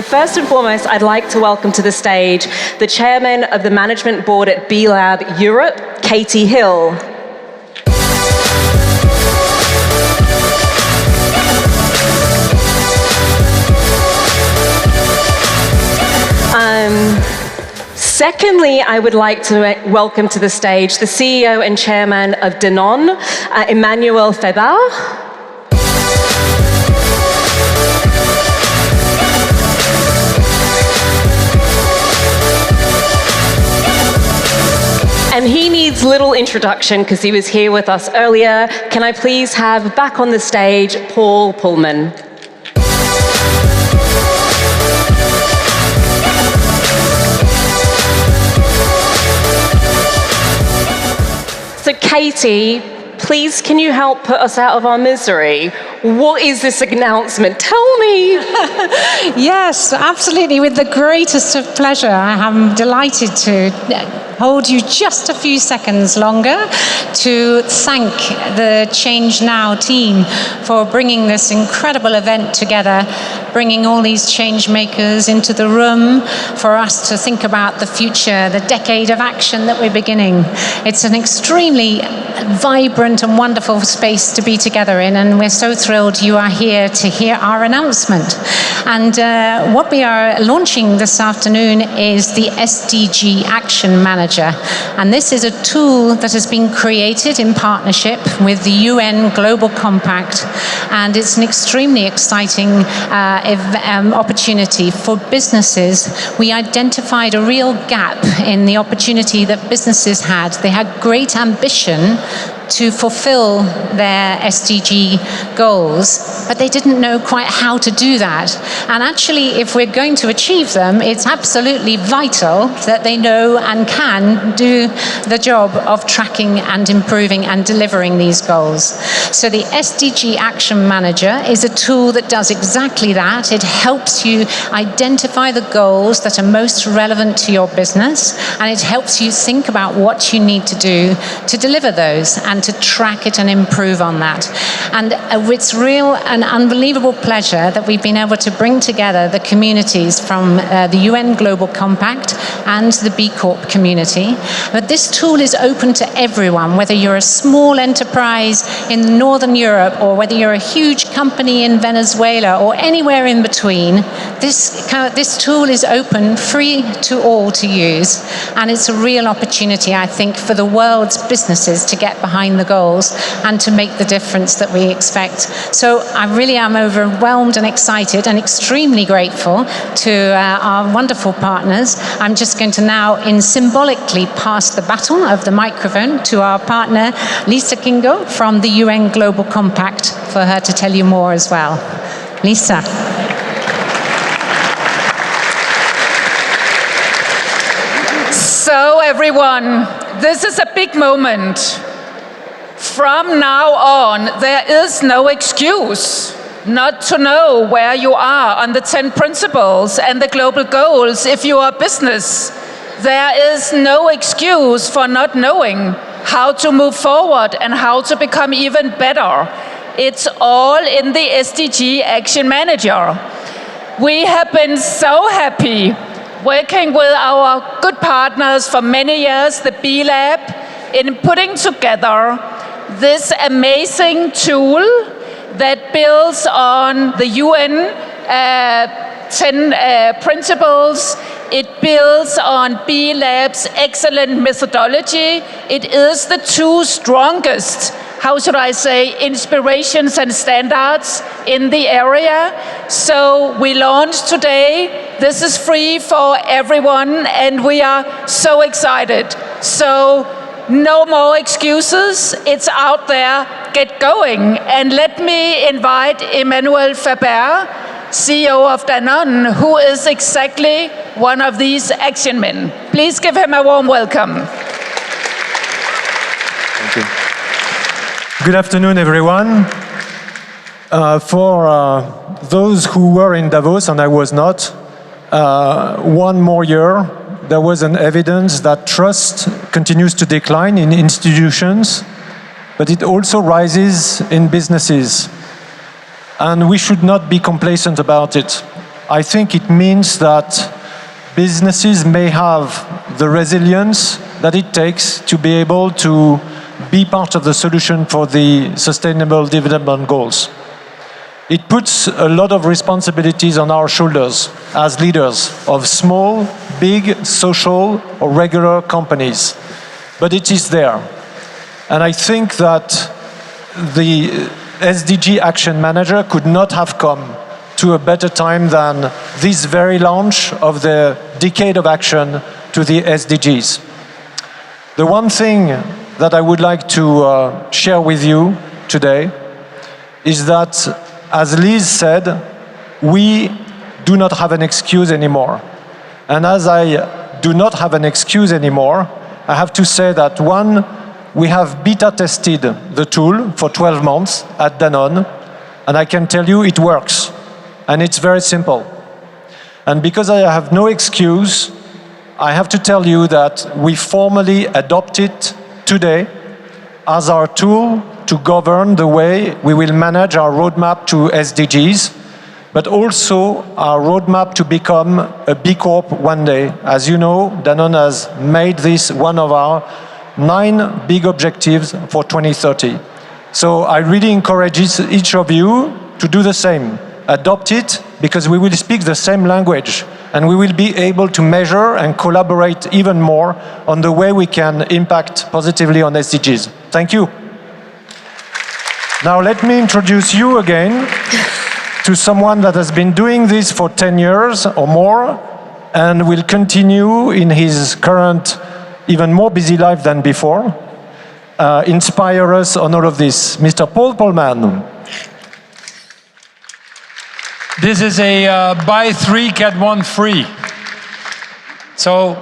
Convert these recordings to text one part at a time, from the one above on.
So first and foremost, I'd like to welcome to the stage the chairman of the management board at B Lab Europe, Katie Hill. Secondly, I would like to welcome to the stage the CEO and chairman of Danone, Emmanuel Faber. And he needs little introduction because he was here with us earlier. Can I please have back on the stage Paul Polman? So Katie, please can you help put us out of our misery? What is this announcement? Tell me. Yes, absolutely, with the greatest of pleasure. I am delighted to hold you just a few seconds longer to thank the Change Now team for bringing this incredible event together, bringing all these change makers into the room for us to think about the future, the decade of action that we're beginning. It's an extremely vibrant and wonderful space to be together in, and we're so thrilled you are here to hear our announcement. And what we are launching this afternoon is the SDG Action Manager. And this is a tool that has been created in partnership with the UN Global Compact. And it's an extremely exciting opportunity for businesses. We identified a real gap in the opportunity that businesses had. They had great ambition to fulfill their SDG goals, but they didn't know quite how to do that. And actually, if we're going to achieve them, it's absolutely vital that they know and can do the job of tracking and improving and delivering these goals. So the SDG Action Manager is a tool that does exactly that. It helps you identify the goals that are most relevant to your business, and it helps you think about what you need to do to deliver those and to track it and improve on that. And it's real and unbelievable pleasure that we've been able to bring together the communities from the UN Global Compact and the B Corp community. But this tool is open to everyone, whether you're a small enterprise in Northern Europe or whether you're a huge company in Venezuela or anywhere in between. This tool is open, free to all to use, and it's a real opportunity, I think, for the world's businesses to get behind the goals and to make the difference that we expect. So I really am overwhelmed and excited and extremely grateful to our wonderful partners. I'm just going to now symbolically pass the baton of the microphone to our partner, Lise from the UN Global Compact, for her to tell you more as well. Lisa. So everyone, this is a big moment. From now on, there is no excuse not to know where you are on the 10 principles and the global goals if you are a business. There is no excuse for not knowing how to move forward and how to become even better. It's all in the SDG Action Manager. We have been so happy working with our good partners for many years, the B Lab, in putting together this amazing tool that builds on the UN 10 principles. It builds on B Lab's excellent methodology. It is the two strongest, how should I say, inspirations and standards in the area. So we launched today. This is free for everyone, and we are so excited. So no more excuses. It's out there. Get going. And let me invite Emmanuel Faber, CEO of Danone, who is exactly one of these action men. Please give him a warm welcome. Thank you. Good afternoon, everyone. For those who were in Davos, and I was not, one more year, there was an evidence that trust continues to decline in institutions, but it also rises in businesses. And we should not be complacent about it. I think it means that businesses may have the resilience that it takes to be able to be part of the solution for the Sustainable Development Goals. It puts a lot of responsibilities on our shoulders as leaders of small, big, social, or regular companies. But it is there. And I think that the SDG Action Manager could not have come to a better time than this very launch of the Decade of Action to the SDGs. The one thing that I would like to share with you today is that, as Lise said, we do not have an excuse anymore. And as I do not have an excuse anymore, I have to say that one, we have beta tested the tool for 12 months at Danone, and I can tell you it works. And it's very simple. And because I have no excuse, I have to tell you that we formally adopt it today as our tool to govern the way we will manage our roadmap to SDGs, but also our roadmap to become a B Corp one day. As you know, Danone has made this one of our 9 big objectives for 2030. So I really encourage each of you to do the same. Adopt it, because we will speak the same language and we will be able to measure and collaborate even more on the way we can impact positively on SDGs. Thank you. Now let me introduce you again to someone that has been doing this for 10 years or more and will continue in his current, even more busy life than before, inspire us on all of this. Mr. Polman. This is a buy 3, get 1 free. So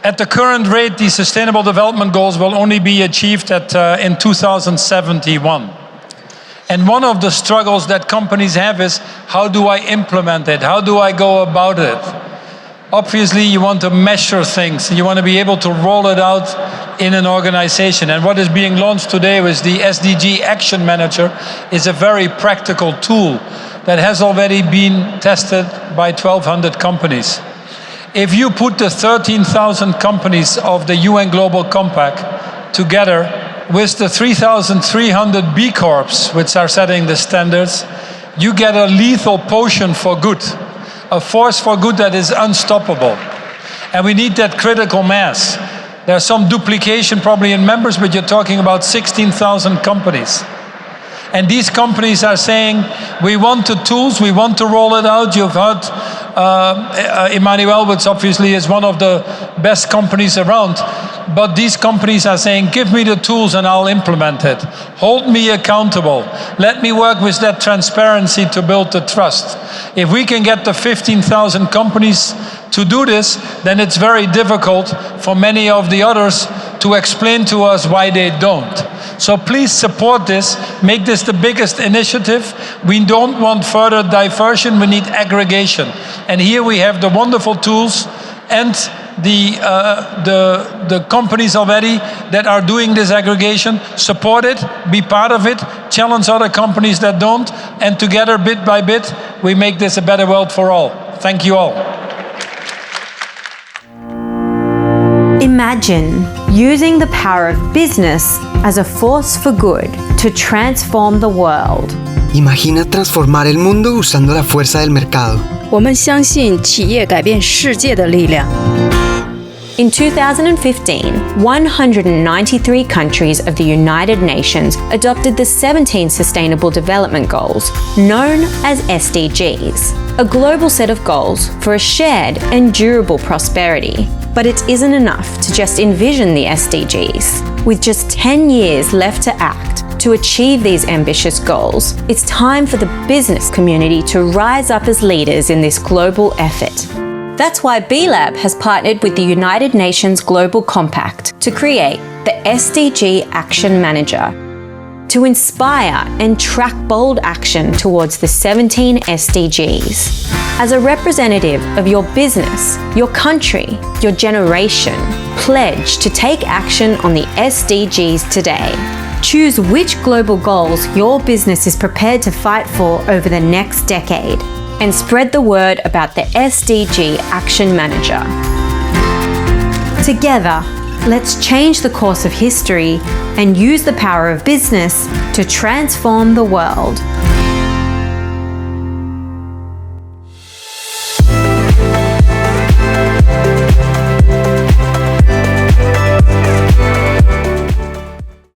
at the current rate, the Sustainable Development Goals will only be achieved in 2071. And one of the struggles that companies have is, how do I implement it? How do I go about it? Obviously, you want to measure things. You want to be able to roll it out in an organization. And what is being launched today with the SDG Action Manager is a very practical tool that has already been tested by 1,200 companies. If you put the 13,000 companies of the UN Global Compact together with the 3,300 B Corps, which are setting the standards, you get a lethal potion for good, a force for good that is unstoppable. And we need that critical mass. There's some duplication probably in members, but you're talking about 16,000 companies. And these companies are saying, we want the tools, we want to roll it out. You've heard Emmanuel, which obviously is one of the best companies around. But these companies are saying, give me the tools and I'll implement it. Hold me accountable. Let me work with that transparency to build the trust. If we can get the 15,000 companies to do this, then it's very difficult for many of the others to explain to us why they don't. So please support this, make this the biggest initiative. We don't want further diversion, we need aggregation. And here we have the wonderful tools and the companies already that are doing this aggregation. Support it, be part of it, challenge other companies that don't, and together, bit by bit, we make this a better world for all. Thank you all. Imagine using the power of business as a force for good to transform the world. Imagina transformar el mundo usando la fuerza del mercado. 我们相信企业改变世界的力量。In 2015, 193 countries of the United Nations adopted the 17 Sustainable Development Goals, known as SDGs, a global set of goals for a shared and durable prosperity. But it isn't enough to just envision the SDGs. With just 10 years left to act to achieve these ambitious goals, it's time for the business community to rise up as leaders in this global effort. That's why B-Lab has partnered with the United Nations Global Compact to create the SDG Action Manager, to inspire and track bold action towards the 17 SDGs. As a representative of your business, your country, your generation, pledge to take action on the SDGs today. Choose which global goals your business is prepared to fight for over the next decade. and spread the word about the SDG Action Manager. Together, let's change the course of history and use the power of business to transform the world.